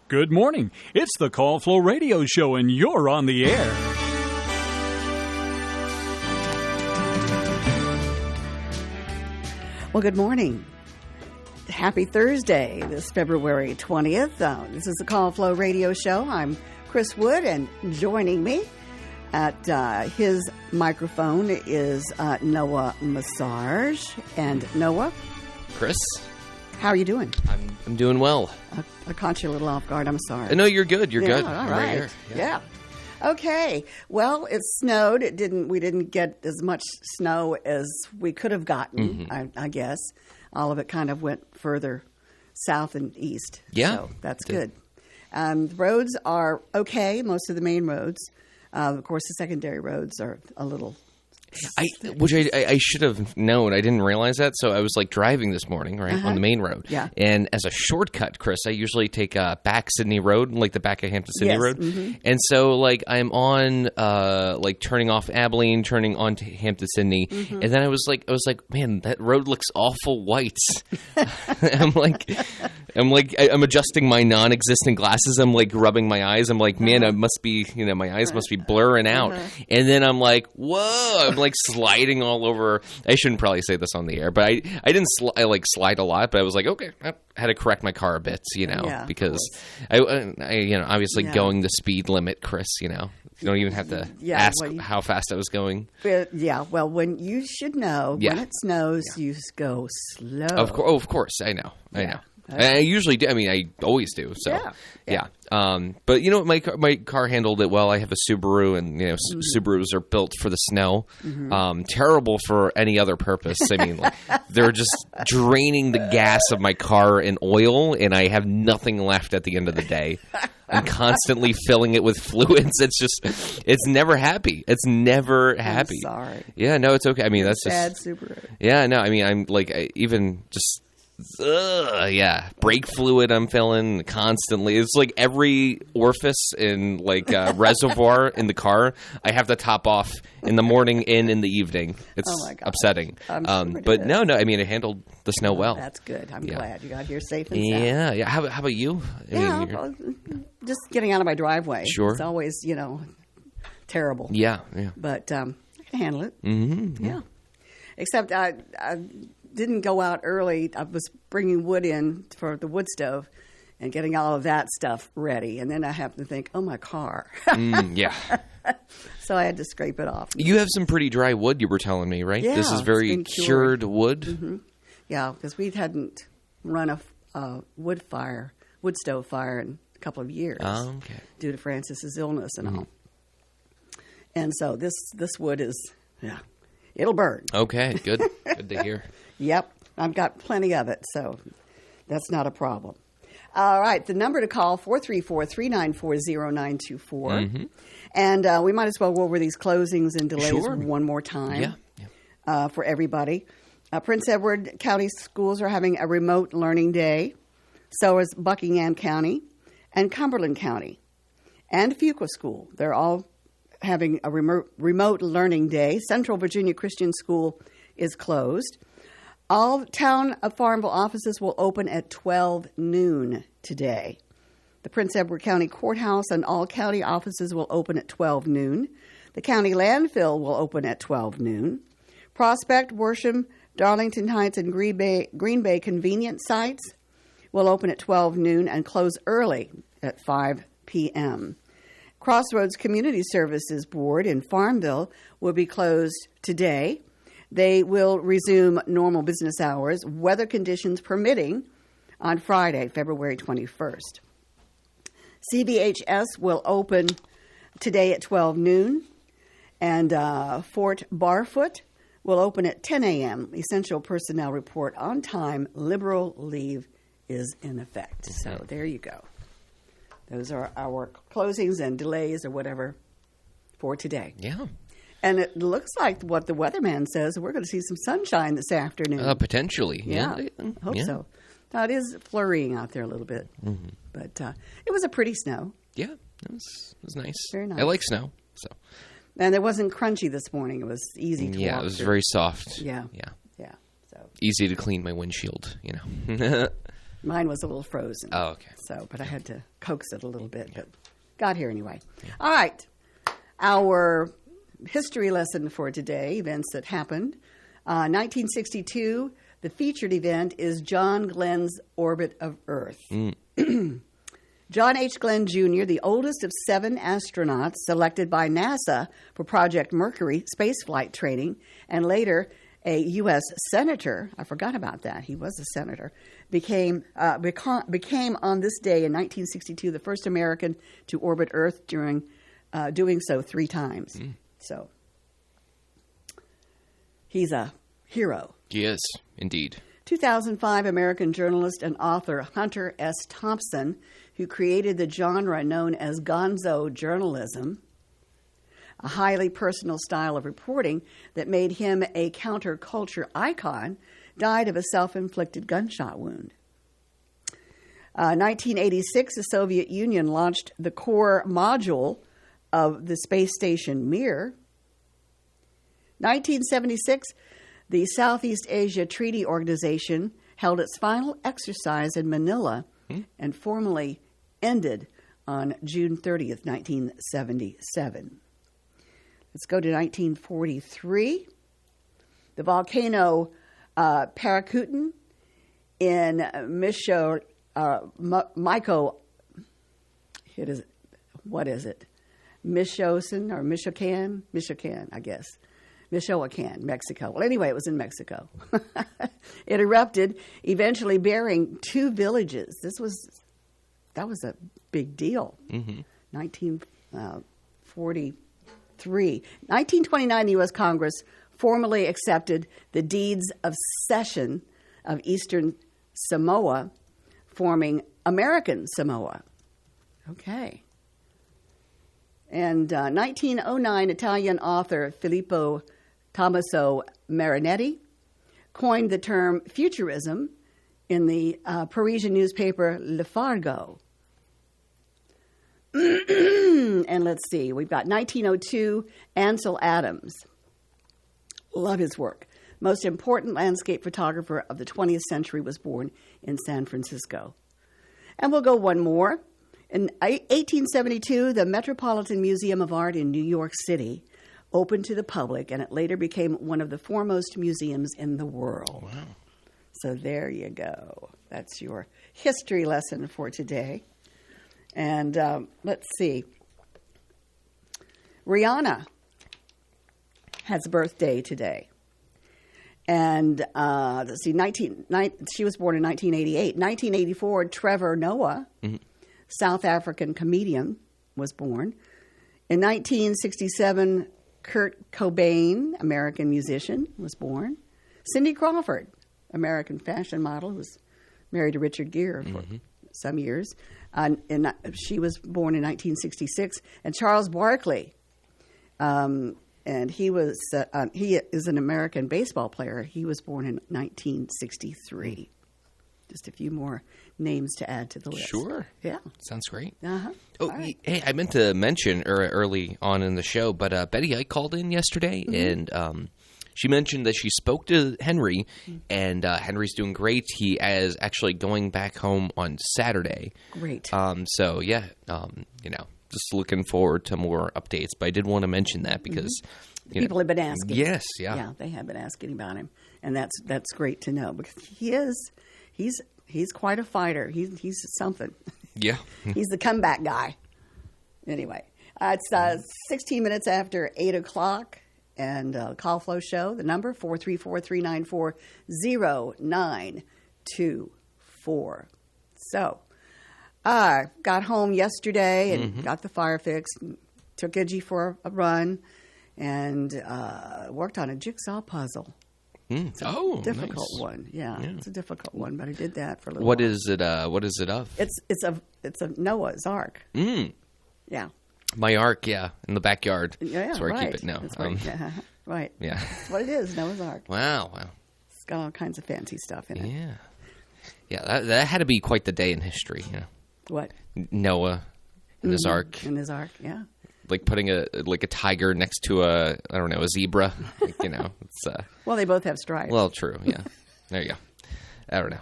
Good morning. It's the Call Flow Radio Show, and you're on the air. Well, good morning. Happy Thursday, this February 20th. This is the Call Flow Radio Show. I'm Chris Wood, and joining me at his microphone is Noah Massage. And Noah? Chris? How are you doing? I'm doing well. I caught you a little off guard. I'm sorry. No, you're good. You're good. All I'm right. right here. Yeah. Okay. Well, it snowed. We didn't get as much snow as we could have gotten, I guess. All of it kind of went further south and east. Yeah. So that's good. The roads are okay, most of the main roads. Of course, the secondary roads are a little... Which I should have known. I didn't realize that. So I was like driving this morning, right, on the main road. Yeah. And as a shortcut, Chris, I usually take back Sydney Road, like the back of Hampton Sydney Road. And so like I'm on like turning off Abilene, turning on to Hampton Sydney. And then I was like, man, that road looks awful white. I'm adjusting my non-existent glasses. I'm like rubbing my eyes. I'm like, man, I must be, my eyes must be blurring out. And then I'm like, whoa, I'm like sliding all over. I shouldn't probably say this on the air, but I didn't slide a lot, but I was like, okay, I had to correct my car a bit, because I obviously going the speed limit, Chris, you don't even have to ask how fast I was going. Yeah, well, when you should know, when it snows, you go slow. Of course, I know. I usually do. I mean, I always do. So, yeah. But you know what? My car handled it well. I have a Subaru, and Subarus are built for the snow. Terrible for any other purpose. I mean, they're just draining the gas of my car in oil, and I have nothing left at the end of the day. I'm constantly filling it with fluids. It's never happy. It's never happy. I'm sorry. Yeah, no, it's okay. I mean, that's bad just Subaru. Yeah, no, I mean, I'm like even just. Brake fluid I'm filling constantly. It's like every orifice in like reservoir in the car I have to top off in the morning and in the evening. It's upsetting. But no, I mean it handled the snow well. That's good. I'm glad you got here safe and sound. Yeah. How about you? I mean, just getting out of my driveway. Sure. It's always terrible. Yeah. But I can handle it. Yeah. Except I didn't go out early. I was bringing wood in for the wood stove and getting all of that stuff ready. And then I happened to think, oh, my car. Yeah. So I had to scrape it off. You have some pretty dry wood, you were telling me, right? Yeah, this is very cured wood. Yeah, because we hadn't run a wood stove fire in a couple of years due to Francis's illness and all. And so this wood is, it'll burn. Okay, good. Good to hear. Yep, I've got plenty of it, so that's not a problem. All right, the number to call, 434-394-0924. And we might as well go over these closings and delays one more time for everybody. Prince Edward County schools are having a remote learning day. So is Buckingham County and Cumberland County and Fuqua School. They're all having a remote learning day. Central Virginia Christian School is closed. All town of Farmville offices will open at 12 noon today. The Prince Edward County Courthouse and all county offices will open at 12 noon. The county landfill will open at 12 noon. Prospect, Worsham, Darlington Heights, and Green Bay convenience sites will open at 12 noon and close early at 5 p.m. Crossroads Community Services Board in Farmville will be closed today. They will resume normal business hours, weather conditions permitting, on Friday, February 21st. CVHS will open today at 12 noon, and Fort Barfoot will open at 10 a.m. Essential personnel report on time. Liberal leave is in effect. So there you go. Those are our closings and delays or whatever for today. Yeah. And it looks like what the weatherman says, we're going to see some sunshine this afternoon. Potentially. Yeah. I hope so. Now, it is flurrying out there a little bit. But it was a pretty snow. Yeah. It was nice. Very nice. I like snow. So. And it wasn't crunchy this morning. It was easy to walk it was through. very soft. Yeah. Yeah. So easy to clean my windshield, Mine was a little frozen. Oh, okay. So, but I had to coax it a little bit, but got here anyway. Yeah. All right. Our history lesson for today, events that happened. 1962, the featured event is John Glenn's orbit of Earth. John H. Glenn Jr., the oldest of 7 astronauts selected by NASA for Project Mercury spaceflight training, and later a U.S. senator, I forgot about that, he was a senator, became on this day in 1962 the first American to orbit Earth during doing so 3 times. So he's a hero. He is, indeed. 2005 American journalist and author Hunter S. Thompson, who created the genre known as gonzo journalism, a highly personal style of reporting that made him a counterculture icon, died of a self-inflicted gunshot wound. 1986, the Soviet Union launched the core module of the space station Mir. 1976, the Southeast Asia Treaty Organization held its final exercise in Manila and formally ended on June 30th, 1977. Let's go to 1943. The volcano Paracutin in Mishokan, I guess. Michoacan, Mexico. Well, anyway, it was in Mexico. It erupted, eventually burying 2 villages. That was a big deal. 1943. 1929, the U.S. Congress formally accepted the deeds of cession of Eastern Samoa, forming American Samoa. Okay. And 1909, Italian author Filippo Tommaso Marinetti coined the term futurism in the Parisian newspaper Le Figaro. And let's see, we've got 1902, Ansel Adams. Love his work. Most important landscape photographer of the 20th century, was born in San Francisco. And we'll go one more. In 1872, the Metropolitan Museum of Art in New York City opened to the public, and it later became one of the foremost museums in the world. Wow. So there you go. That's your history lesson for today. And let's see. Rihanna has a birthday today. And let's see, she was born in 1988. 1984, Trevor Noah, South African comedian, was born. In 1967, Kurt Cobain, American musician, was born. Cindy Crawford, American fashion model, who was married to Richard Gere for some years. And she was born in 1966. And Charles Barkley, and he is an American baseball player. He was born in 1963. Just a few more names to add to the list. Sure. Yeah. Sounds great. Uh-huh. Oh, right. Hey, I meant to mention early on in the show, but Betty Ike called in yesterday, and she mentioned that she spoke to Henry, and Henry's doing great. He is actually going back home on Saturday. Great. So, yeah, just looking forward to more updates. But I did want to mention that because people have been asking. Yes, yeah. Yeah, they have been asking about him, and that's great to know because he's quite a fighter. He's something. Yeah. He's the comeback guy. Anyway, it's 16 minutes after 8 o'clock, and Call Flow Show, the number 434-394-0924. So, I got home yesterday and got the fire fixed, and took Edgy for a run, and worked on a jigsaw puzzle. It's a difficult one. Yeah, it's a difficult one, but I did that for a little while. What is it of? It's a Noah's Ark. Yeah. My Ark, in the backyard. Yeah, that's where I keep it now. That's right. Right. Yeah. That's what it is, Noah's Ark. Wow. It's got all kinds of fancy stuff in it. Yeah. Yeah, that had to be quite the day in history. What? Noah and his Ark. In his Ark, yeah. Like putting a tiger next to a zebra. It's well, they both have stripes. Well, true, yeah. There you go. I don't know.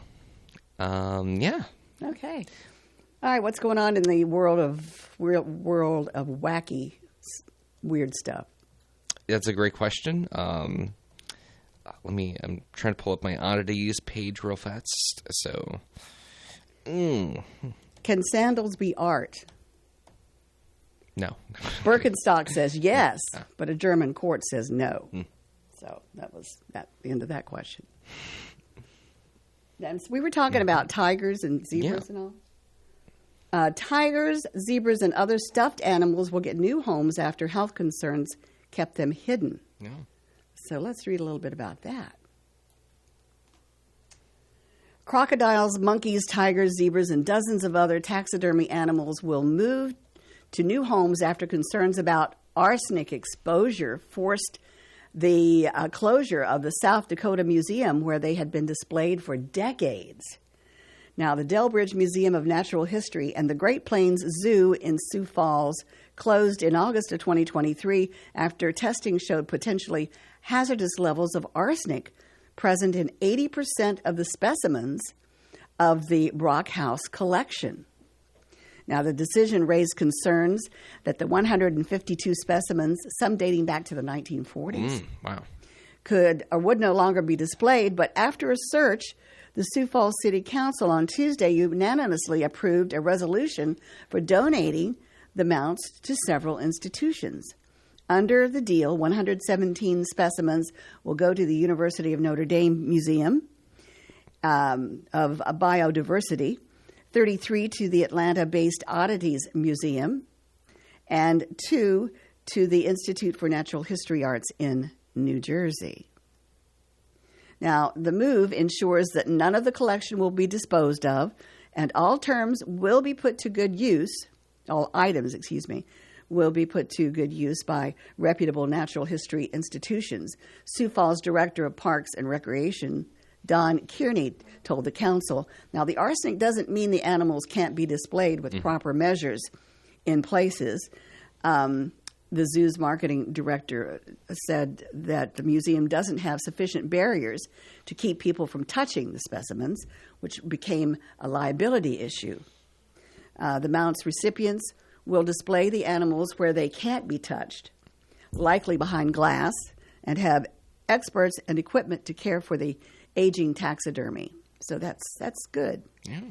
Yeah. Okay. All right. What's going on in the world of wacky, weird stuff? That's a great question. I'm trying to pull up my oddities page real fast. So, Can sandals be art? No. Birkenstock says yes, but a German court says no. So that was the end of that question. And so we were talking about tigers and zebras and all. Tigers, zebras, and other stuffed animals will get new homes after health concerns kept them hidden. Yeah. So let's read a little bit about that. Crocodiles, monkeys, tigers, zebras, and dozens of other taxidermy animals will move to new homes after concerns about arsenic exposure forced the closure of the South Dakota Museum, where they had been displayed for decades. Now, the Delbridge Museum of Natural History and the Great Plains Zoo in Sioux Falls closed in August of 2023 after testing showed potentially hazardous levels of arsenic present in 80% of the specimens of the Brockhouse collection. Now, the decision raised concerns that the 152 specimens, some dating back to the 1940s, could or would no longer be displayed. But after a search, the Sioux Falls City Council on Tuesday unanimously approved a resolution for donating the mounts to several institutions. Under the deal, 117 specimens will go to the University of Notre Dame Museum of Biodiversity, 33 to the Atlanta-based Oddities Museum, and 2 to the Institute for Natural History Arts in New Jersey. Now, the move ensures that none of the collection will be disposed of, and all items will be put to good use by reputable natural history institutions. Sioux Falls Director of Parks and Recreation, Don Kearney, told the council. Now, the arsenic doesn't mean the animals can't be displayed with proper measures in places. The zoo's marketing director said that the museum doesn't have sufficient barriers to keep people from touching the specimens, which became a liability issue. The mount's recipients will display the animals where they can't be touched, likely behind glass, and have experts and equipment to care for the aging taxidermy. So that's good. Yeah.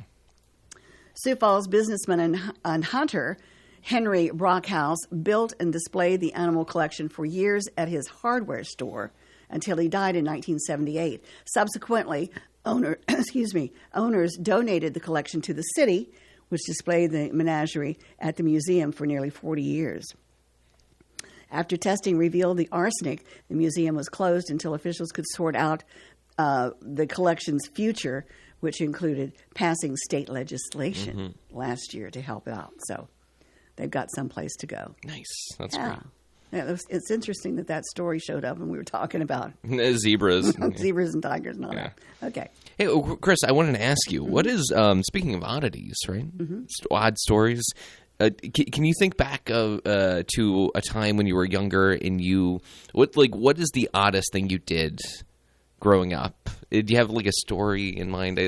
Sioux Falls businessman and hunter Henry Brockhouse built and displayed the animal collection for years at his hardware store until he died in 1978. Subsequently, owners donated the collection to the city, which displayed the menagerie at the museum for nearly 40 years. After testing revealed the arsenic, the museum was closed until officials could sort out the collection's future, which included passing state legislation last year to help out. So they've got someplace to go. Nice. That's great. Yeah, it's interesting that story showed up when we were talking about zebras. Zebras and tigers and all that. Okay. Hey, Chris, I wanted to ask you, what is, speaking of oddities, right? Odd stories. Can you think back to a time when you were younger and what is the oddest thing you did growing up? Do you have like a story in mind?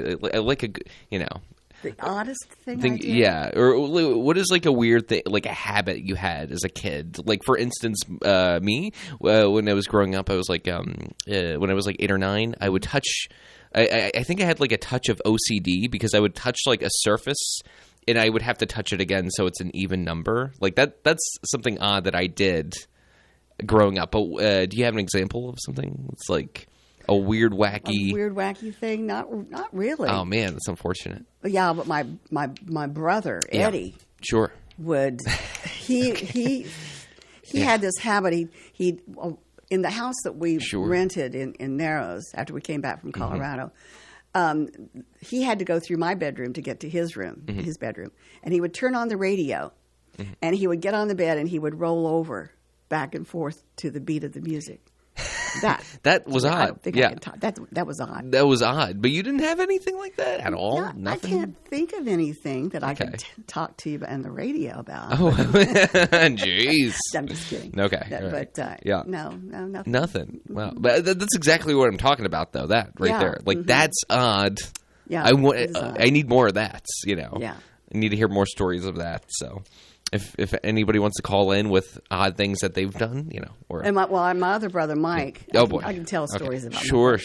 The oddest thing I did? Yeah. Or what is like a weird thing, like a habit you had as a kid? Like, for instance, me, when I was growing up, I was like, when I was like 8 or 9, I would touch, I think I had like a touch of OCD because I would touch like a surface and I would have to touch it again so it's an even number. Like that's something odd that I did growing up. But do you have an example of something? It's like a weird, wacky thing? Not really. Oh man, that's unfortunate. Yeah, but my brother Eddie, sure, would he had this habit. He in the house that we rented in Narrows after we came back from Colorado. He had to go through my bedroom to get to his room, his bedroom, and he would turn on the radio, and he would get on the bed and he would roll over back and forth to the beat of the music. That was odd. That was odd. That was odd. But you didn't have anything like that at all? Nothing? I can't think of anything that I could talk to you on the radio about. Oh, jeez. I'm just kidding. Okay. But no, nothing. Nothing. Wow. But that's exactly what I'm talking about, though. That right there. Like, that's odd. Yeah, I need more of that. Yeah, I need to hear more stories of that. So, if anybody wants to call in with odd things that they've done, or and my other brother Mike. Boy, I can tell stories about. Sure,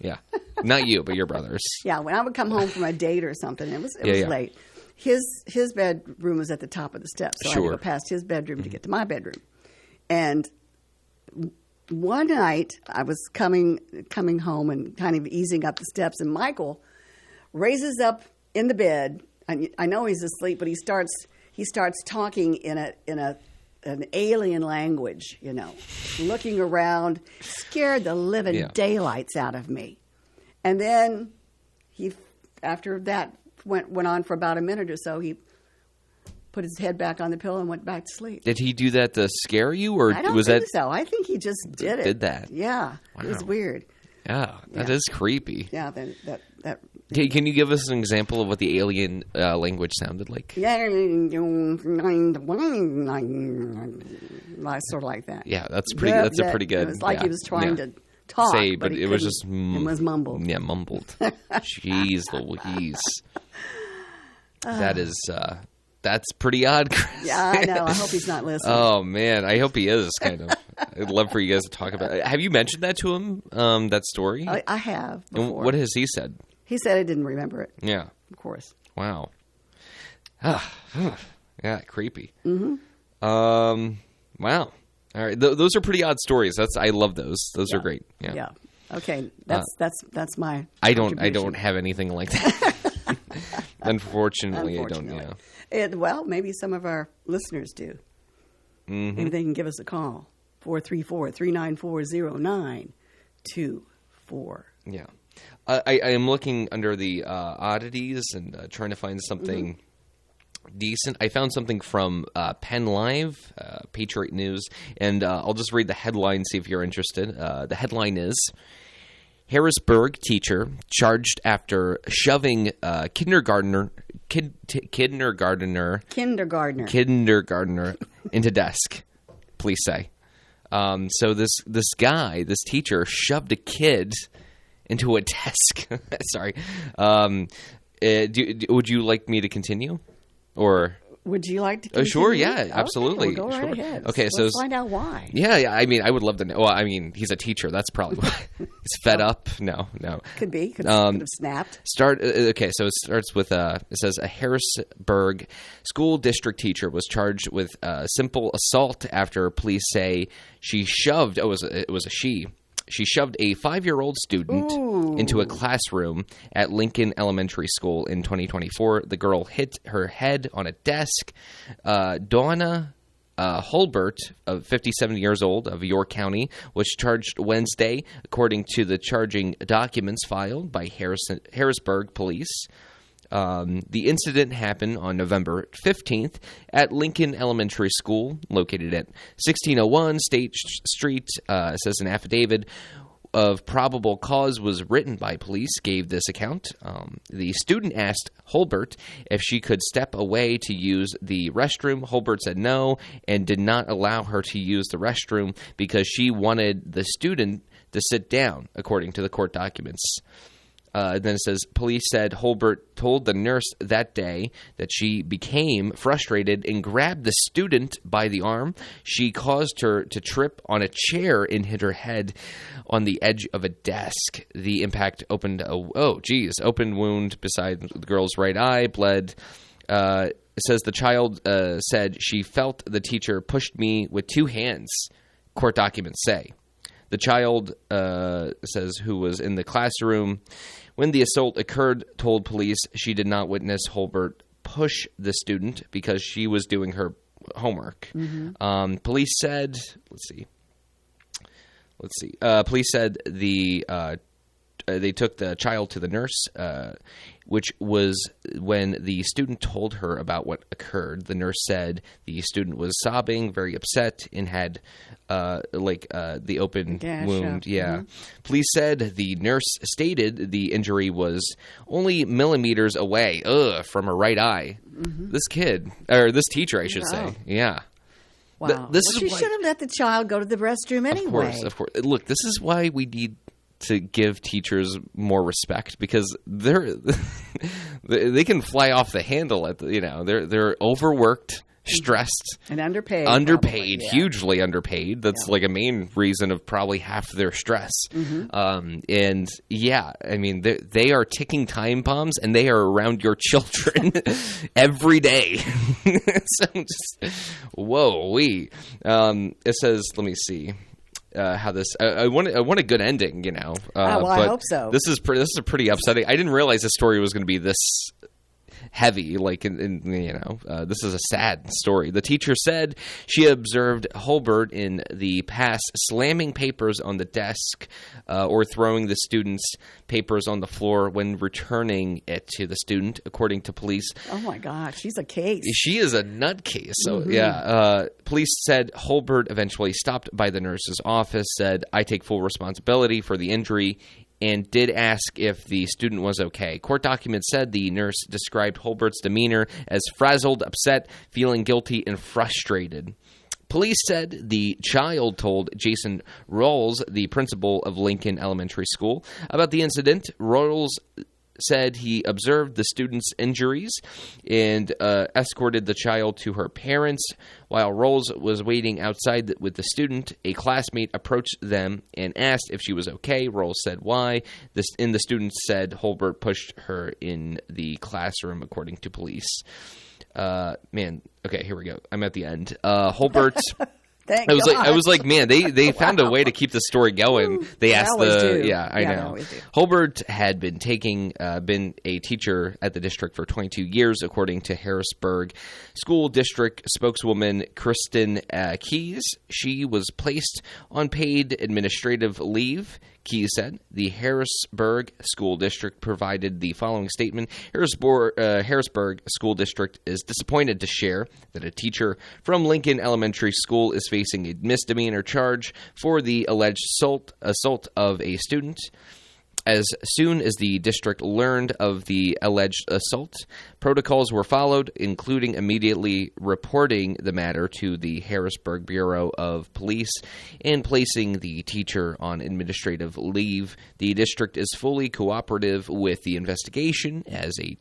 yeah, not you, but your brothers. Yeah, when I would come home from a date or something, it was late. His bedroom was at the top of the steps, so I had to go past his bedroom to get to my bedroom. And one night, I was coming home and kind of easing up the steps, and Michael raises up in the bed. I know he's asleep, but he starts talking in an alien language, looking around, scared the living daylights out of me. And then after that went on for about a minute or so, he put his head back on the pillow and went back to sleep. Did he do that to scare you, or I don't was think that so? I think he just did it. Did that? Yeah, wow. It was weird. Yeah, that is creepy. Yeah, that. Can you give us an example of what the alien language sounded like? Yeah, sort of like that. Yeah, that's pretty. That's a pretty good. It was like he was trying to talk, but it was just it was mumbled. Yeah, mumbled. Jeez Louise, that's pretty odd, Chris. Yeah, I know. I hope he's not listening. Oh man, I hope he is. Kind of. I'd love for you guys to talk about it. Have you mentioned that to him? That story? I have before. And what has he said? He said he didn't remember it. Yeah, of course. Wow. Yeah, creepy. Mm-hmm. Wow. All right, those are pretty odd stories. I love those. Those are great. Yeah. Yeah. Okay, that's my. I don't have anything like that. Unfortunately, I don't. Yeah. Well, maybe some of our listeners do. Mm-hmm. Maybe they can give us a call. 434-394-0924. Yeah. I am looking under the oddities and trying to find something decent. I found something from Penn Live, Patriot News, and I'll just read the headline, see if you're interested. The headline is, Harrisburg teacher charged after shoving kindergartner into desk, police say. So this teacher shoved a kid into a desk. Sorry. Would you like me to continue? Or would you like to continue? Sure, yeah, absolutely. Okay, well, go right ahead. Okay, let's find out why. Yeah, I mean, I would love to know. Well, I mean, he's a teacher. That's probably why. He's fed up. No. Could be. Could have snapped. Okay, so it starts with, it says, a Harrisburg school district teacher was charged with simple assault after police say she shoved, it was a she. She shoved a 5-year-old student into a classroom at Lincoln Elementary School in 2024. The girl hit her head on a desk. Donna Holbert, of 57 years old, of York County, was charged Wednesday, according to the charging documents filed by Harrisburg police. The incident happened on November 15th at Lincoln Elementary School, located at 1601 State Street. Says an affidavit of probable cause was written by police, gave this account. The student asked Holbert if she could step away to use the restroom. Holbert said no and did not allow her to use the restroom because she wanted the student to sit down, according to the court documents. Then it says, police said Holbert told the nurse that day that she became frustrated and grabbed the student by the arm. She caused her to trip on a chair and hit her head on the edge of a desk. The impact opened open wound beside the girl's right eye, bled. It says the child said she felt the teacher pushed me with 2 hands, court documents say. The child, says, who was in the classroom when the assault occurred, told police she did not witness Holbert push the student because she was doing her homework. Mm-hmm. Police said, police said they took the child to the nurse, which was when the student told her about what occurred. The nurse said the student was sobbing, very upset, and had the open wound. Yeah. Mm-hmm. Police said the nurse stated the injury was only millimeters away from her right eye. Mm-hmm. This teacher, I should say. Yeah. Wow. She should have let the child go to the restroom anyway. Of course. Look, this is why we need to give teachers more respect because they can fly off the handle at they're overworked, stressed, and underpaid, hugely underpaid. That's like a main reason of probably half their stress. And I mean, they are ticking time bombs, and they are around your children every day. So it says, let me see. How this? I want a good ending, well, but I hope so. This is pretty upsetting. I didn't realize the story was going to be this heavy. This is a sad story. The teacher said she observed Holbert in the past slamming papers on the desk or throwing the student's papers on the floor when returning it to the student, according to police. Oh my gosh, she's a case. She is a nutcase. So police said Holbert eventually stopped by the nurse's office, said, "I take full responsibility for the injury," and did ask if the student was okay. Court documents said the nurse described Holbert's demeanor as frazzled, upset, feeling guilty, and frustrated. Police said the child told Jason Rawls, the principal of Lincoln Elementary School, about the incident. Rawls said he observed the student's injuries and escorted the child to her parents. While Rawls was waiting outside with the student, a classmate approached them and asked if she was okay. Rawls said why. The student said Holbert pushed her in the classroom, according to police. Okay, here we go. I'm at the end. Holbert... I was like, man, they found a way to keep the story going. They asked I know. Holbert had been a teacher at the district for 22 years, according to Harrisburg School District spokeswoman Kristen Keyes. She was placed on paid administrative leave. Keyes said the Harrisburg School District provided the following statement. Harrisburg School District is disappointed to share that a teacher from Lincoln Elementary School is facing a misdemeanor charge for the alleged assault of a student. As soon as the district learned of the alleged assault, protocols were followed, including immediately reporting the matter to the Harrisburg Bureau of Police and placing the teacher on administrative leave. The district is fully cooperative with the investigation as a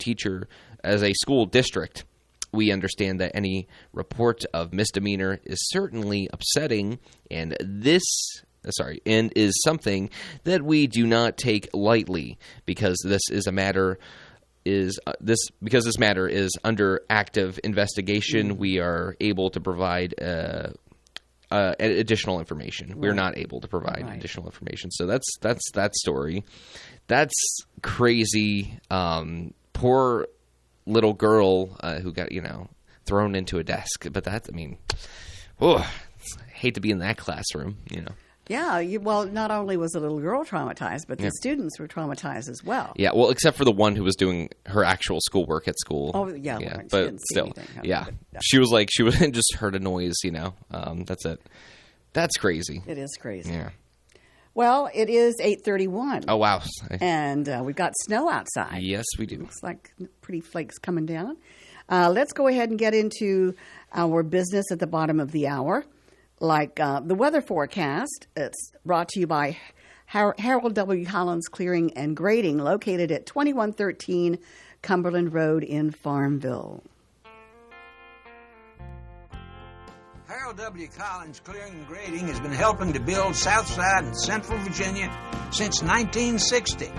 school district. We understand that any report of misdemeanor is certainly upsetting, and is something that we do not take lightly because this matter is under active investigation. We are able to provide additional information. Right. We're not able to provide additional information. So that's that story. That's crazy. Poor little girl who got thrown into a desk. But I hate to be in that classroom. Yeah, well, not only was the little girl traumatized, but the students were traumatized as well. Yeah, well, except for the one who was doing her actual schoolwork at school. Oh, yeah, but still, she was like, she just heard a noise, that's it. That's crazy. It is crazy. Yeah. Well, it is 8:31. Oh, wow. And we've got snow outside. Yes, we do. Looks like pretty flakes coming down. Let's go ahead and get into our business at the bottom of the hour. Like the weather forecast, it's brought to you by Harold W. Collins Clearing and Grading, located at 2113 Cumberland Road in Farmville. Harold W. Collins Clearing and Grading has been helping to build Southside and Central Virginia since 1960,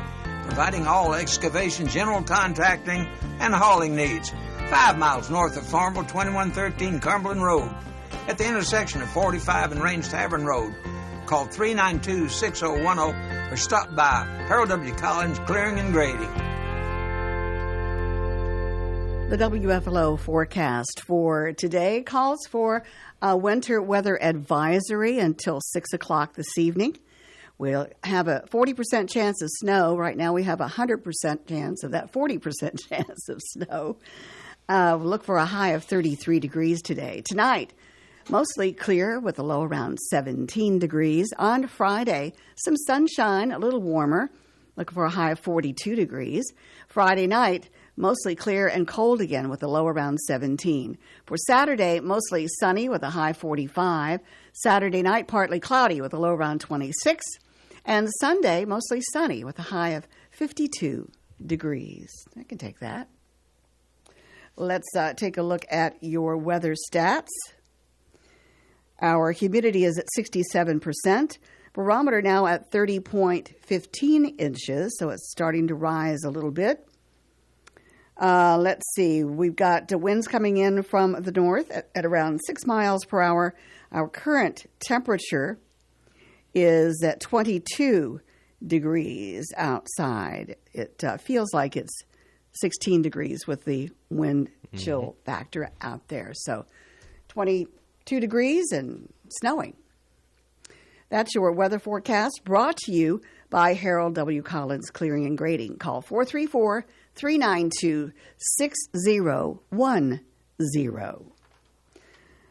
providing all excavation, general contracting, and hauling needs. 5 miles north of Farmville, 2113 Cumberland Road, at the intersection of 45 and Range Tavern Road. Call 392-6010 or stop by Harold W. Collins Clearing and Grading. The WFLO forecast for today calls for a winter weather advisory until 6 o'clock this evening. We'll have a 40% chance of snow. Right now we have a 100% chance of that 40% chance of snow. We'll look for a high of 33 degrees today. Tonight, mostly clear with a low around 17 degrees. On Friday, some sunshine, a little warmer. Looking for a high of 42 degrees. Friday night, mostly clear and cold again with a low around 17. For Saturday, mostly sunny with a high 45. Saturday night, partly cloudy with a low around 26. And Sunday, mostly sunny with a high of 52 degrees. I can take that. Let's take a look at your weather stats. Our humidity is at 67%. Barometer now at 30.15 inches, so it's starting to rise a little bit. Let's see. We've got winds coming in from the north at around 6 miles per hour. Our current temperature is at 22 degrees outside. It feels like it's 16 degrees with the wind chill factor out there. So 22 degrees and snowing. That's your weather forecast brought to you by Harold W. Collins Clearing and Grading. Call 434-392-6010.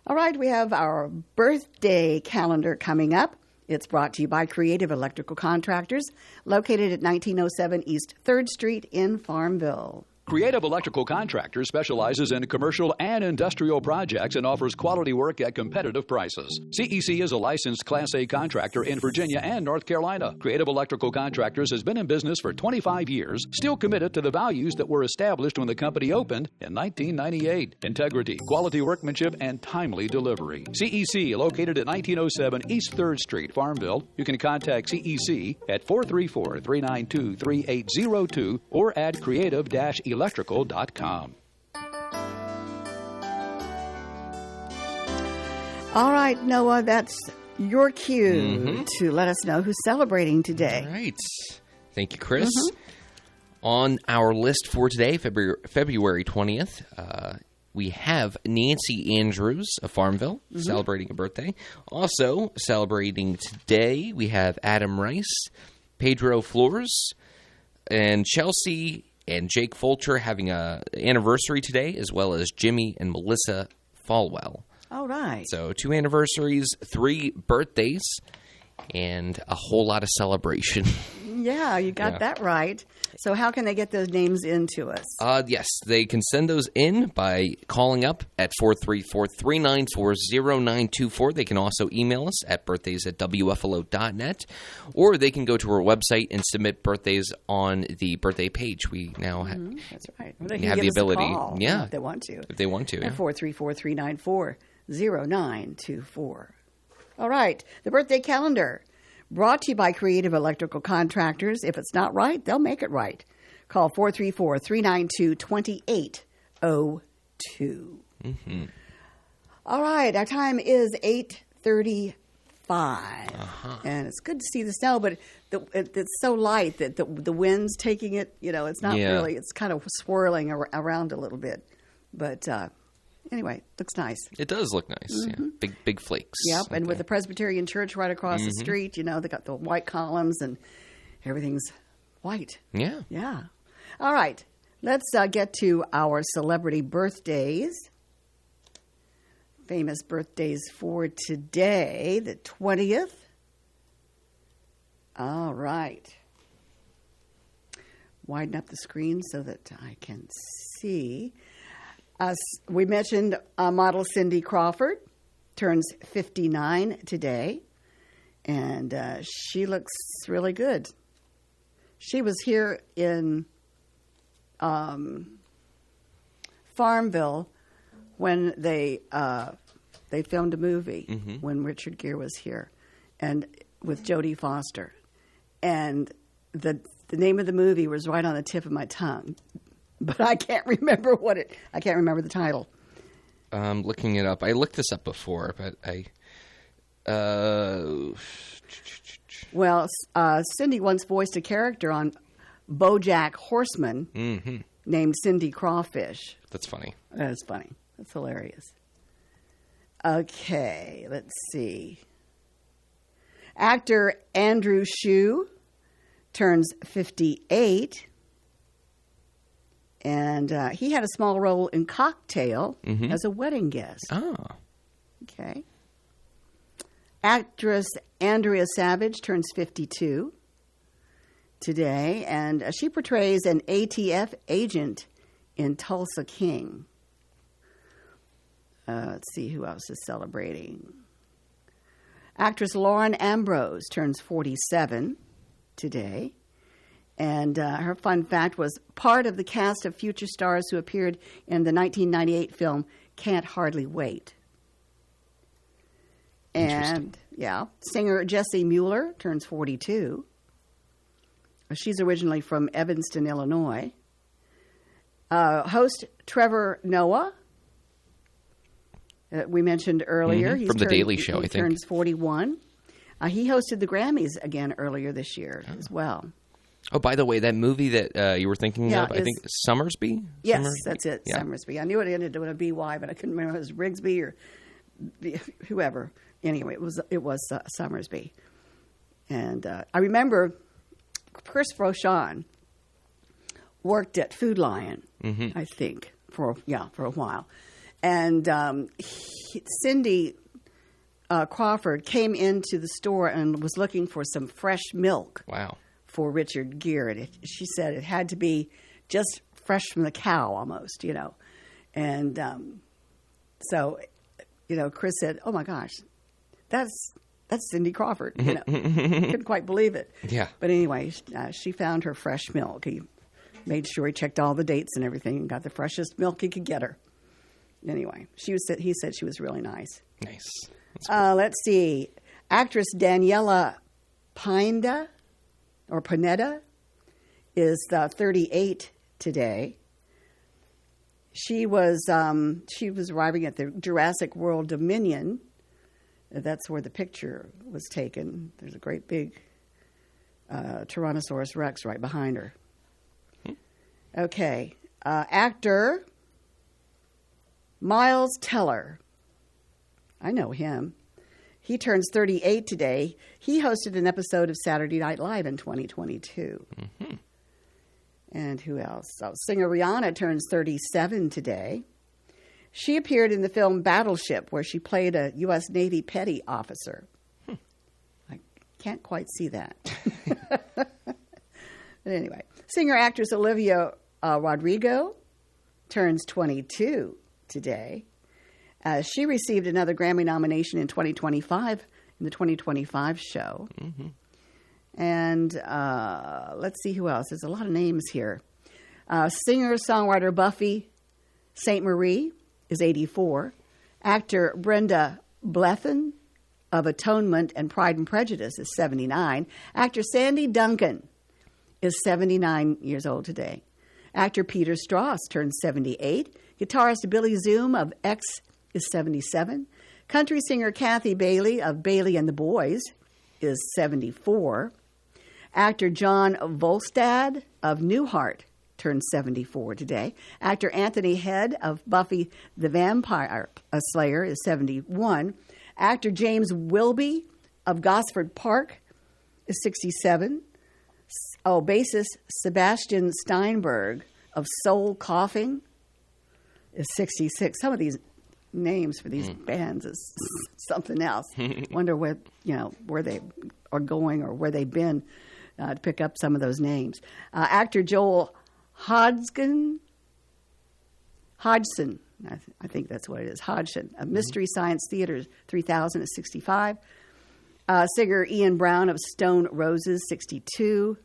All right, we have our birthday calendar coming up. It's brought to you by Creative Electrical Contractors, located at 1907 East 3rd Street in Farmville. Creative Electrical Contractors specializes in commercial and industrial projects and offers quality work at competitive prices. CEC is a licensed Class A contractor in Virginia and North Carolina. Creative Electrical Contractors has been in business for 25 years, still committed to the values that were established when the company opened in 1998. Integrity, quality workmanship, and timely delivery. CEC, located at 1907 East 3rd Street, Farmville. You can contact CEC at 434-392-3802 or at creative-electrical.com. All right, Noah, that's your cue to let us know who's celebrating today. All right. Thank you, Chris. On our list for today, February 20th, we have Nancy Andrews of Farmville celebrating a birthday. Also celebrating today, we have Adam Rice, Pedro Flores, and Chelsea and Jake Fulcher having an anniversary today, as well as Jimmy and Melissa Falwell. All right. So 2 anniversaries, 3 birthdays, and a whole lot of celebration. Yeah, you got that right. So how can they get those names into us? Yes, they can send those in by calling up at 434-394-0924. They can also email us at birthdays@wflo.net, or they can go to our website and submit birthdays on the birthday page. We now That's right. Well, they have the ability. If they want to. If they want to, At 434-394-0924. All right, the birthday calendar. Brought to you by Creative Electrical Contractors. If it's not right, they'll make it right. Call 434-392-2802. All right, our time is 8:35. And it's good to see the snow, but it's so light that the wind's taking it. It's not really, it's kind of swirling around a little bit. But anyway, looks nice. It does look nice. Yeah. Big flakes. Yep, and with the Presbyterian Church right across the street, they got the white columns and everything's white. Yeah. Yeah. All right, let's get to our celebrity birthdays. Famous birthdays for today, the 20th. All right. Widen up the screen so that I can see. We mentioned model Cindy Crawford turns 59 today, and she looks really good. She was here in Farmville when they filmed a movie when Richard Gere was here, and with Jodie Foster, and the name of the movie was right on the tip of my tongue. But I can't remember I can't remember the title. Looking it up. I looked this up before, but Well, Cindy once voiced a character on BoJack Horseman named Cindy Crawfish. That's funny. That is funny. That's hilarious. Okay, let's see. Actor Andrew Shue turns 58. And he had a small role in Cocktail as a wedding guest. Oh. Okay. Actress Andrea Savage turns 52 today, and she portrays an ATF agent in Tulsa King. Let's see who else is celebrating. Actress Lauren Ambrose turns 47 today. And her fun fact was part of the cast of future stars who appeared in the 1998 film Can't Hardly Wait. And, singer Jessie Mueller turns 42. She's originally from Evanston, Illinois. Host Trevor Noah, we mentioned earlier. From The Daily Show, I think. He turns 41. He hosted the Grammys again earlier this year as well. Oh, by the way, that movie that you were thinking of, I think Summersby? Yes, that's it, Summersby. I knew it ended with a B-Y, but I couldn't remember if it was Rigsby or whoever. Anyway, it was Summersby. And I remember Chris Rochon worked at Food Lion, I think, for a while. And Cindy Crawford came into the store and was looking for some fresh milk. Wow. For Richard Gere. And she said it had to be just fresh from the cow almost, And so, Chris said, "Oh my gosh, that's Cindy Crawford." Couldn't quite believe it. Yeah. But anyway, she found her fresh milk. He made sure he checked all the dates and everything and got the freshest milk he could get her. Anyway, he said she was really nice. Nice. Let's see. Actress Daniela Pineda is 38 today. She was arriving at the Jurassic World Dominion. That's where the picture was taken. There's a great big Tyrannosaurus Rex right behind her. Okay. Actor Miles Teller. I know him. He turns 38 today. He hosted an episode of Saturday Night Live in 2022. And who else? Singer Rihanna turns 37 today. She appeared in the film Battleship, where she played a U.S. Navy petty officer. I can't quite see that. But anyway, singer-actress Olivia Rodrigo turns 22 today. She received another Grammy nomination in 2025 in the 2025 show. And let's see who else. There's a lot of names here. Singer-songwriter Buffy St. Marie is 84. Actor Brenda Blethyn of Atonement and Pride and Prejudice is 79. Actor Sandy Duncan is 79 years old today. Actor Peter Strauss turns 78. Guitarist Billy Zoom of X is 77. Country singer Kathy Bailey of Bailey and the Boys is 74. Actor John Volstad of Newhart turns 74 today. Actor Anthony Head of Buffy the Vampire Slayer is 71. Actor James Wilby of Gosford Park is 67. Bassist Sebastian Steinberg of Soul Coughing is 66. Some of these names for these bands is something else. Wonder where they are going or where they've been to pick up some of those names. Actor Joel Hodgson, I think that's what it is, Hodgson, of Mystery Science Theater 3000 is 65. Singer Ian Brown of Stone Roses, 62.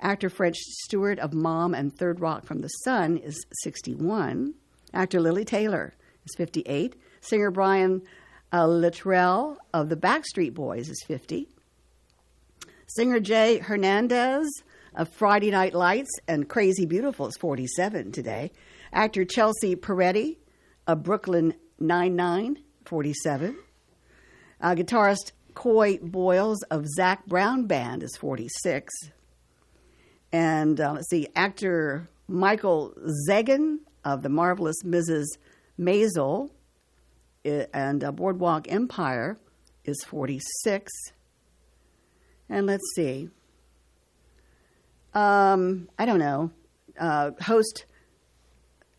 Actor Fred Stewart of Mom and Third Rock from the Sun is 61. Actor Lily Taylor is 58. Singer Brian Littrell of the Backstreet Boys is 50. Singer Jay Hernandez of Friday Night Lights and Crazy Beautiful is 47 today. Actor Chelsea Peretti of Brooklyn Nine-Nine, 47. Guitarist Coy Boyles of Zac Brown Band is 46. And let's see, actor Michael Zegan of The Marvelous Mrs. Maisel and Boardwalk Empire is 46. And let's see. I don't know. Host,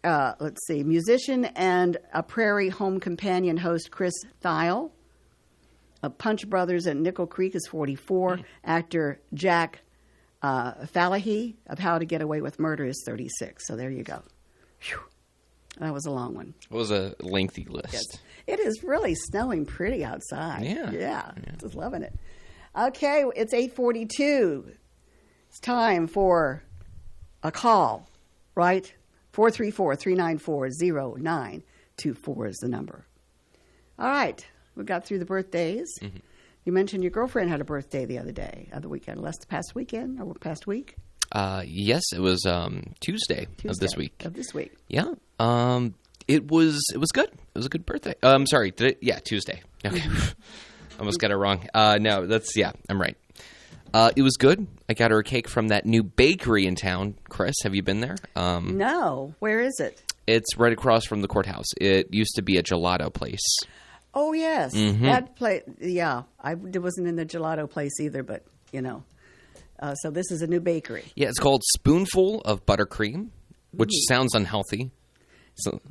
let's see, musician and a Prairie Home Companion host Chris Thiel of Punch Brothers and Nickel Creek is 44. Actor Jack Falahy of How to Get Away with Murder is 36. So there you go. Whew. That was a long one. It was a lengthy list. Yes. It is really snowing pretty outside. Yeah. Just loving it. Okay, it's 8:42. It's time for a call, right? 434-394-0924 is the number. All right. We got through the birthdays. Mm-hmm. You mentioned your girlfriend had a birthday the other weekend. Last past weekend or past week? Yes, it was Tuesday of this week. Yeah. It was good. It was a good birthday. Sorry. Tuesday. Okay. Almost got it wrong. No, I'm right. It was good. I got her a cake from that new bakery in town. Chris, have you been there? No. Where is it? It's right across from the courthouse. It used to be a gelato place. Oh, yes. Mm-hmm. That place, yeah. I wasn't in the gelato place either, but, so this is a new bakery. Yeah, it's called Spoonful of Buttercream, which sounds unhealthy. So,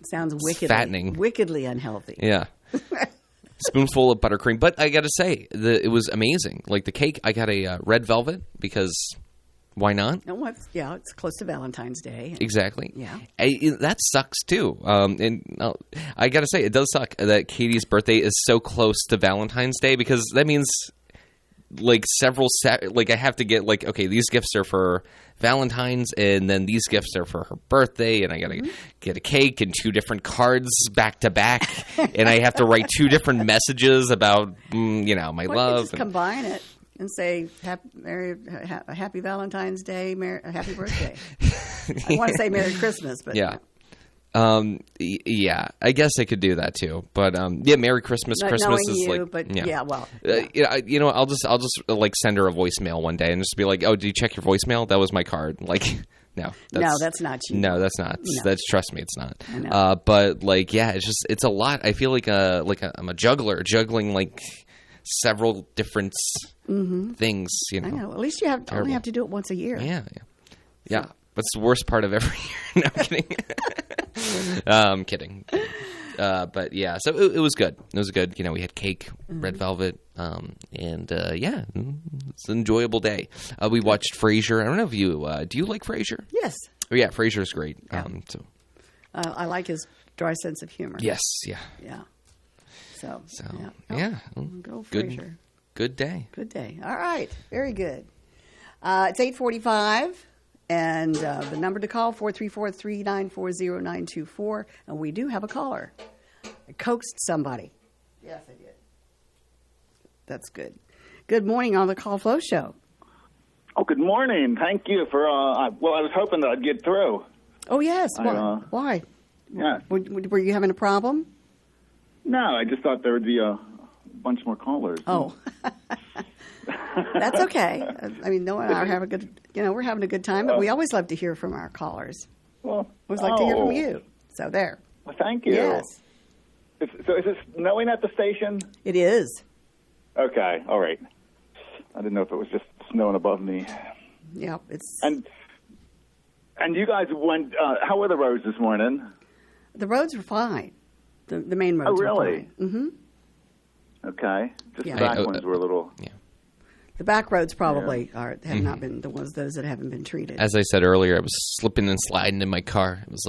sounds fattening. Wickedly unhealthy. Yeah. Spoonful of buttercream. But I got to say, it was amazing. Like the cake, I got a red velvet because why not? No, it's close to Valentine's Day. Exactly. Yeah. That sucks too. I got to say, it does suck that Katie's birthday is so close to Valentine's Day because that means like I have to get like, okay, these gifts are for Valentine's and then these gifts are for her birthday and I got to get a cake and 2 different cards back to back and I have to write 2 different messages about, my love. Just combine it and say, happy Valentine's Day, happy birthday. I want to say Merry Christmas, but... Yeah. Yeah, I guess I could do that too. But Merry Christmas. Not Christmas is you, like, but well, I'll just like send her a voicemail one day and just be like, oh, did you check your voicemail? That was my card. Like, no, that's not you. No, that's not. No. Trust me, it's not. I know. But like, yeah, it's a lot. I feel like I'm a juggler, juggling like several different things. I know. At least you only have to do it once a year. Yeah. That's the worst part of every year. No, I'm kidding. I'm kidding. But yeah, so it was good. It was good. We had cake, red velvet, and it's an enjoyable day. We watched Frasier. I don't know if you do you like Frasier? Yes. Oh yeah, Frasier's great. Yeah. I like his dry sense of humor. Yes. Yeah. Yeah. So yeah. Go Frasier. Good day. Good day. All right. Very good. It's 8:45. And the number to call, 434-394-0924. And we do have a caller. I coaxed somebody. Yes, I did. That's good. Good morning on the Call Flow Show. Oh, good morning. Thank you for, I was hoping that I'd get through. Oh, yes. Why? Yeah. Were you having a problem? No, I just thought there would be a bunch more callers. Oh. That's okay. I mean, Noah and I are having we're having a good time, but we always love to hear from our callers. Well, we always like to hear from you. So there. Well, thank you. Yes. So is it snowing at the station? It is. Okay. All right. I didn't know if it was just snowing above me. Yeah, it's. And you guys went. How were the roads this morning? The roads were fine. The main roads. Oh, really? Were fine. Mm-hmm. Okay. Just the back ones were a little. Yeah. The back roads probably have not been those that haven't been treated. As I said earlier, I was slipping and sliding in my car. It was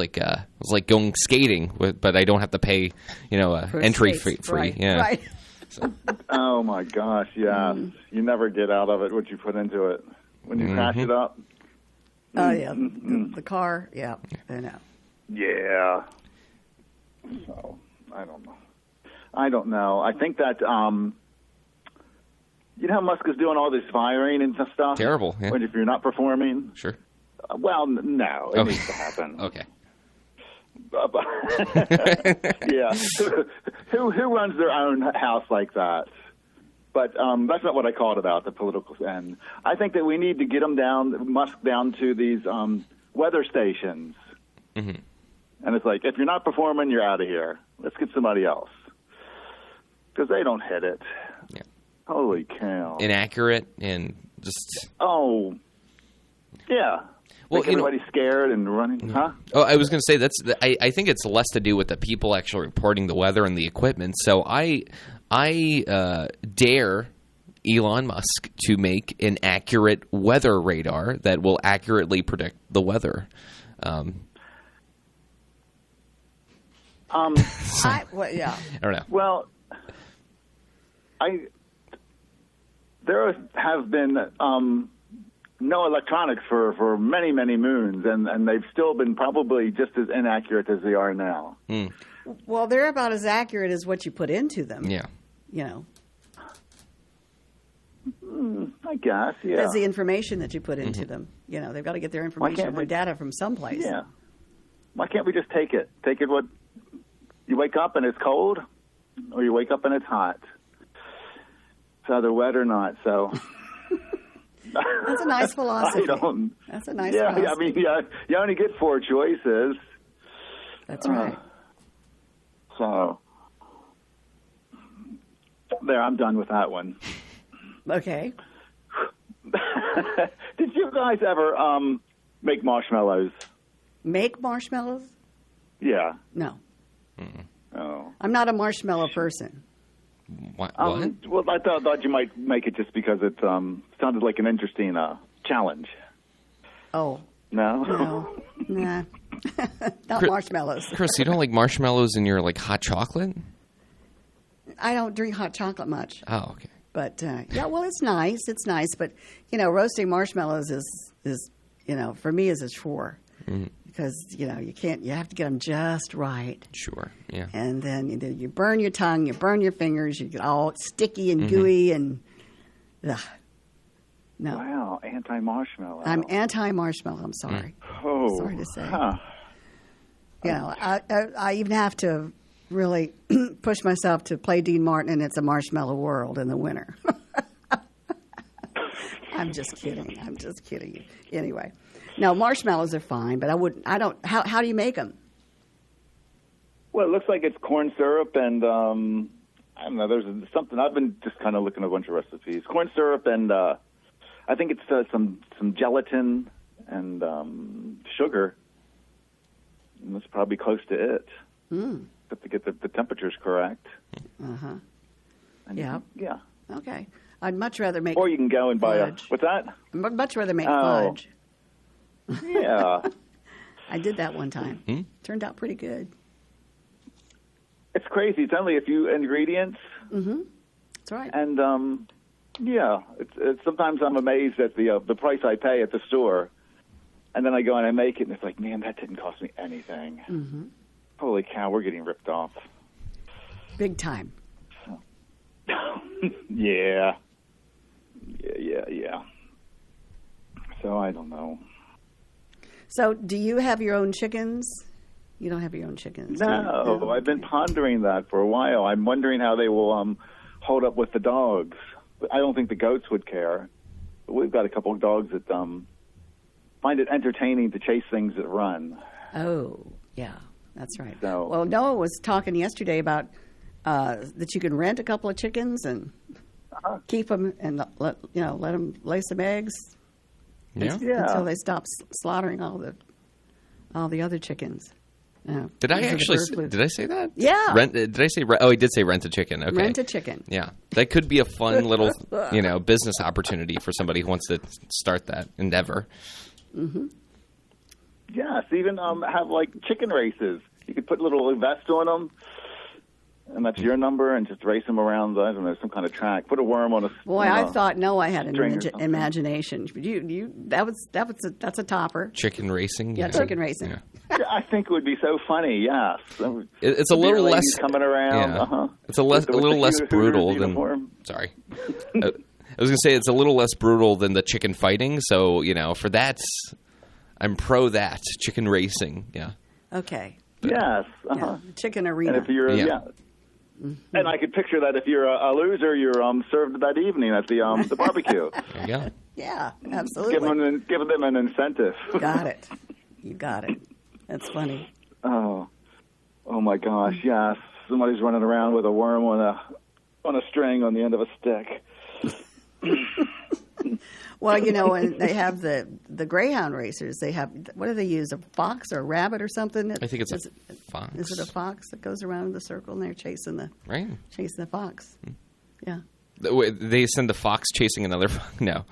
like going skating, but I don't have to pay, entry fee. Right. Yeah. Right. So. Oh my gosh! Yeah, you never get out of it what you put into it when you crash it up. Oh yeah, the car. Yeah, I know. Yeah. So I don't know. I think that. You know how Musk is doing all this firing and stuff? Terrible. Yeah. If you're not performing? Sure. No. It needs to happen. Okay. Yeah. Who runs their own house like that? But that's not what I called about, the political end. I think that we need to get Musk down to these weather stations. Mm-hmm. And it's like, if you're not performing, you're out of here. Let's get somebody else. Because they don't hit it. Yeah. Holy cow. Inaccurate and just... Oh, yeah. Well, everybody's scared and running, huh? Oh, I was going to say, I think it's less to do with the people actually reporting the weather and the equipment. So I dare Elon Musk to make an accurate weather radar that will accurately predict the weather. I don't know. Well, there have been no electronics for many, many moons, and they've still been probably just as inaccurate as they are now. Mm. Well, they're about as accurate as what you put into them. Yeah. You know. I guess, yeah. That's the information that you put into them. You know, they've got to get their information or data from someplace. Yeah. Why can't we just take it? Take it what you wake up and it's cold, or you wake up and it's hot. It's either wet or not, so... That's a nice philosophy. That's a nice philosophy. I mean, you only get 4 choices. That's right. So, there, I'm done with that one. Okay. Did you guys ever make marshmallows? Make marshmallows? Yeah. No. Oh. I'm not a marshmallow person. What? Well, I thought you might make it just because it sounded like an interesting challenge. Oh. No? Nah. Not marshmallows. Chris, you don't like marshmallows in your hot chocolate? I don't drink hot chocolate much. Oh, okay. But, well, it's nice. It's nice. But, roasting marshmallows is for me is a chore. Mm-hmm. Because, you have to get them just right. Sure, yeah. And then you burn your tongue, you burn your fingers, you get all sticky and gooey and, ugh. No. Wow, anti-marshmallow. I'm anti-marshmallow, I'm sorry. Oh. Sorry to say. Huh. I even have to really push myself to play Dean Martin and It's a Marshmallow World in the winter. I'm just kidding. Anyway. No, marshmallows are fine, but how do you make them? Well, it looks like it's corn syrup and, I don't know, there's something, I've been just kind of looking at a bunch of recipes. Corn syrup and, I think it's some gelatin and sugar. And that's probably close to it. Mm. Have to get the temperatures correct. Uh-huh. Yeah. Yeah. Okay. I'd much rather make Or you can go and buy what's that? I'd much rather make fudge. Yeah. I did that one time. Mm-hmm. Turned out pretty good. It's crazy. It's only a few ingredients. Mm-hmm. That's right. And, it's sometimes I'm amazed at the price I pay at the store. And then I go and I make it, and it's like, man, that didn't cost me anything. Mm-hmm. Holy cow, we're getting ripped off. Big time. Yeah. So I don't know. So do you have your own chickens? You don't have your own chickens? No, I've been pondering that for a while. I'm wondering how they will hold up with the dogs. I don't think the goats would care. But we've got a couple of dogs that find it entertaining to chase things that run. Oh, yeah, that's right. So, well, Noah was talking yesterday about that you can rent a couple of chickens and keep them and let them lay some eggs. Yeah. Until they stop slaughtering all the other chickens. Did I say that? Yeah. Did I say? Oh, he did say rent a chicken. Okay. Rent a chicken. Yeah, that could be a fun little, business opportunity for somebody who wants to start that endeavor. Mm-hmm. Yes, even have chicken races. You could put little vests on them, and that's your number, and just race them around. I don't know, some kind of track. Put a worm on a. Boy, I thought Noah had an imagination. That's a topper. Chicken racing. Yeah, chicken racing. Yeah. I think it would be so funny. Yes, it's a little less coming around. Yeah. It's a little less brutal than. Sorry, I was going to say it's a little less brutal than the chicken fighting. So for that, I'm pro that chicken racing. Yeah. Okay. Yes. Yeah. Chicken arena. And if you're Mm-hmm. And I could picture that if you're a loser, you're served that evening at the barbecue. There you go. Yeah, absolutely. Giving them an incentive. Got it. You got it. That's funny. Oh my gosh! Yes, somebody's running around with a worm on a string on the end of a stick. Well, when they have the greyhound racers, they have, what do they use, a fox or a rabbit or something? I think it's a fox. Is it a fox that goes around in the circle and they're chasing the fox? Yeah. They send the fox chasing another fox? No.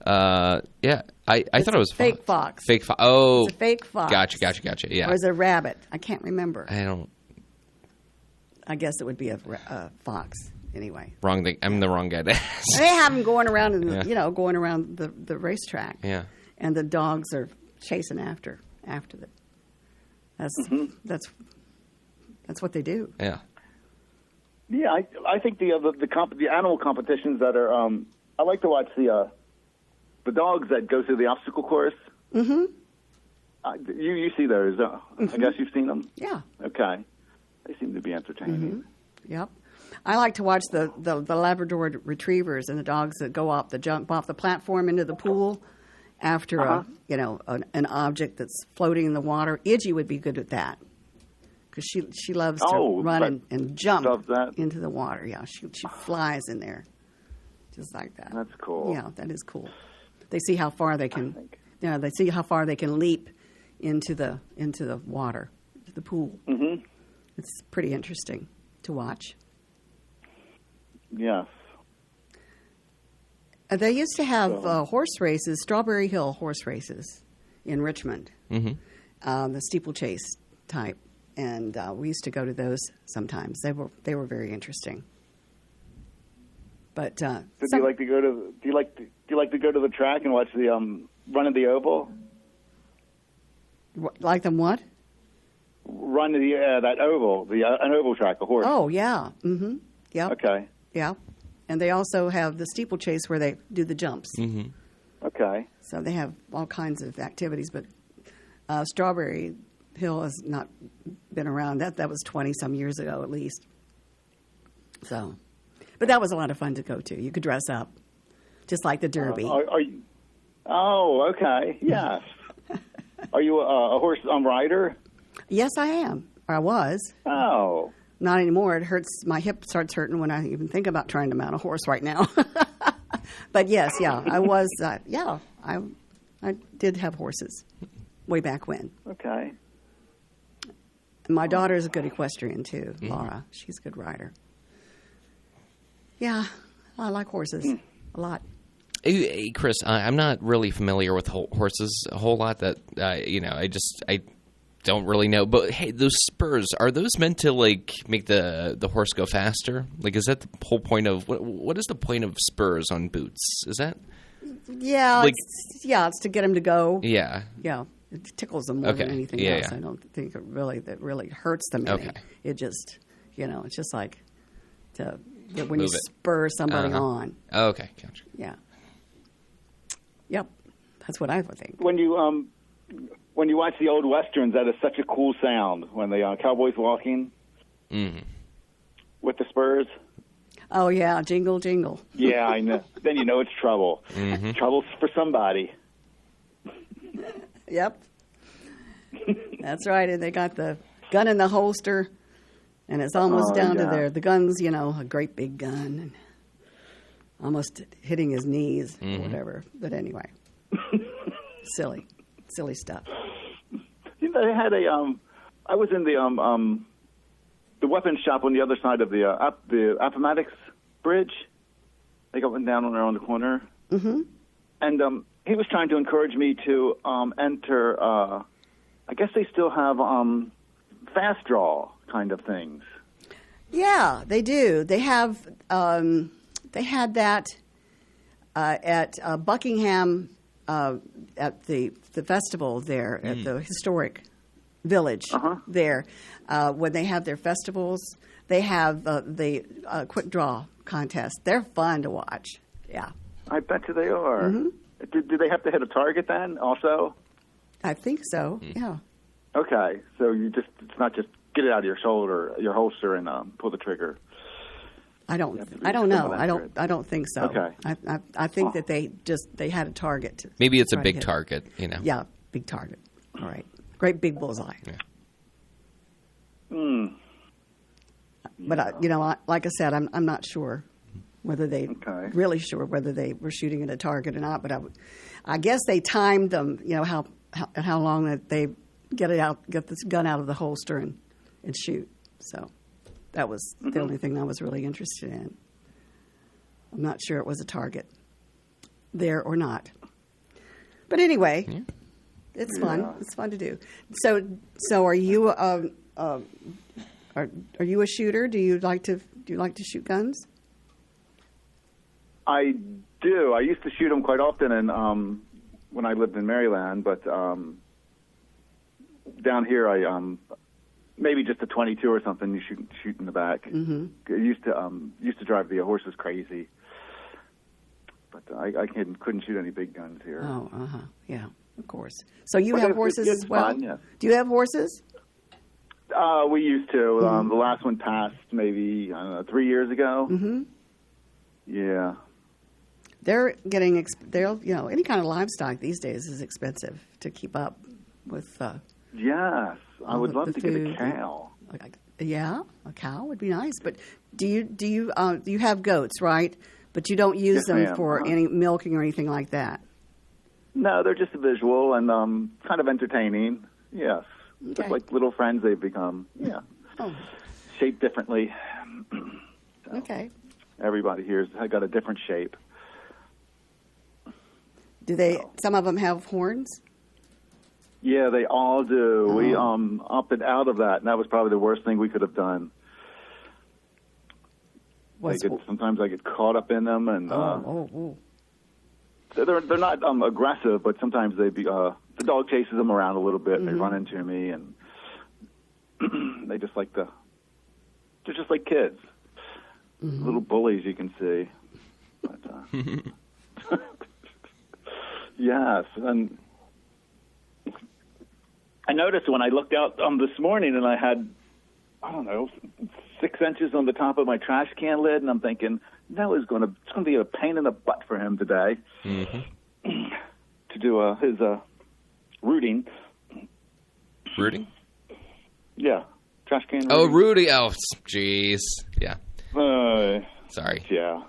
Yeah, I thought it was fake fox. Fake fox. Oh. It's a fake fox. Gotcha. Yeah. Or is it a rabbit? I can't remember. I don't. I guess it would be a fox anyway. Wrong thing. I'm the wrong guy to ask. They have them going around, going around the racetrack. Yeah. And the dogs are chasing after them. That's what they do. Yeah. Yeah, I think the animal competitions that are I like to watch the dogs that go through the obstacle course. Mm-hmm. You see those? I guess you've seen them. Yeah. Okay. They seem to be entertaining. Mm-hmm. Yep. I like to watch the Labrador retrievers and the dogs that jump off the platform into the pool after an object that's floating in the water. Iggy would be good at that. Because she loves to run and jump into the water. Yeah, she flies in there, just like that. That's cool. Yeah, that is cool. They see how far they can. They see how far they can leap into the water, into the pool. Mm-hmm. It's pretty interesting to watch. Yes. They used to have horse races, Strawberry Hill horse races, in Richmond. Mm-hmm. The steeplechase type. And we used to go to those sometimes. They were very interesting. But do you like to go to the track and watch the run of the oval? Like them what? Run of that oval, an oval track, a horse. Oh yeah. Mm-hmm. Yep. Okay. Yeah. And they also have the steeplechase where they do the jumps. Mm-hmm. Okay. So they have all kinds of activities, but Strawberry Hill has not been around. That was 20-some years ago at least. So, but that was a lot of fun to go to. You could dress up, just like the Derby. Okay. Yes. Are you a horse rider? Yes, I am. Or I was. Oh. Not anymore. It hurts. My hip starts hurting when I even think about trying to mount a horse right now. But yes, I was. I did have horses way back when. Okay. My daughter's a good equestrian, too, Laura. She's a good rider. Yeah, I like horses a lot. Hey, Chris, I'm not really familiar with horses a whole lot. I don't really know. But, hey, those spurs, are those meant to, make the horse go faster? Is that the whole point of – what is the point of spurs on boots? Is that – Yeah, it's to get them to go. Yeah. Yeah. It tickles them more than anything else. Yeah. I don't think that really hurts them. It just, it's just like when you spur somebody on. Oh, okay, gotcha. Yeah. Yep, that's what I would think. When you watch the old westerns, that is such a cool sound when the cowboys walking with the spurs. Oh yeah, jingle jingle. Yeah, I know. Then you know it's trouble. Mm-hmm. Trouble's for somebody. Yep. That's right. And they got the gun in the holster, and it's almost down to the gun's, a great big gun, and almost hitting his knees or whatever. But anyway, silly stuff. They had I was in the weapons shop on the other side of the Appomattox Bridge. They got one down on there on the corner. Mm-hmm. And he was trying to encourage me to enter, I guess they still have fast draw kind of things. Yeah, they do. They have, they had that at Buckingham at the festival there, at the historic village there. When they have their festivals, they have the quick draw contest. They're fun to watch. Yeah. I bet you they are. Mm-hmm. Do they have to hit a target then also? I think so, yeah. Okay, so it's not just get it out of your holster and pull the trigger. I don't know. I don't think so. Okay. I think that they had a target. Maybe it's a big target, Yeah, big target. All right. Great big bullseye. Yeah. But like I said, I'm not sure whether they really sure whether they were shooting at a target or not. But I guess they timed them. How long that they get this gun out of the holster and shoot. So that was the only thing I was really interested in. I'm not sure it was a target there or not. But anyway, it's fun. It's fun to do. So are you Are you a shooter? Do you like to shoot guns? I do. I used to shoot them quite often, and when I lived in Maryland, but down here, I maybe just a .22 or something. You shoot in the back. Mm-hmm. I used to drive the horses crazy, but I couldn't shoot any big guns here. Oh, yeah, of course. So you have horses as well? Fun, yeah. Do you have horses? We used to. The last one passed maybe 3 years ago. Mm-hmm. Yeah. They're getting any kind of livestock these days is expensive to keep up with. Yes, I would love to get a cow. Yeah, a cow would be nice. But do you have goats, right? But you don't use them for any milking or anything like that. No, they're just visual and kind of entertaining. Yes, okay. Just like little friends they've become. Yeah, shaped differently. So okay. Everybody here's got a different shape. Do they? Some of them have horns. Yeah, they all do. Oh. We opted out of that, and that was probably the worst thing we could have done. Sometimes I get caught up in them, and they're not aggressive, but sometimes the dog chases them around a little bit, and they run into me, and they're just like kids, little bullies you can see. But, yes, and I noticed when I looked out this morning and I had, 6 inches on the top of my trash can lid, and I'm thinking, it's going to be a pain in the butt for him today to do his rooting. Rooting? Yeah, trash can rooting. Oh, Rudy. Oh, jeez. Yeah. Sorry. Yeah.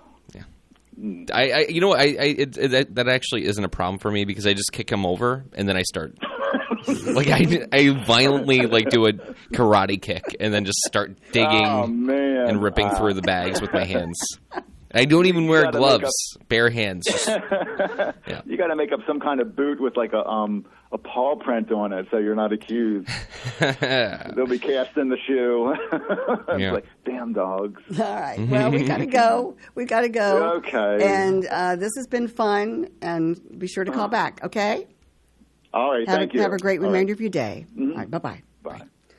That actually isn't a problem for me because I just kick him over and then I start I violently do a karate kick and then just start digging and ripping through the bags with my hands. I don't even wear gloves, bare hands. Yeah. You got to make up some kind of boot with a paw print on it so you're not accused. They'll be cast in the shoe. It's like, damn dogs. All right. Well, we got to go. Okay. And this has been fun, and be sure to call back, okay? All right, thank you. Have a great remainder of your day. Mm-hmm. All right, bye-bye. Bye.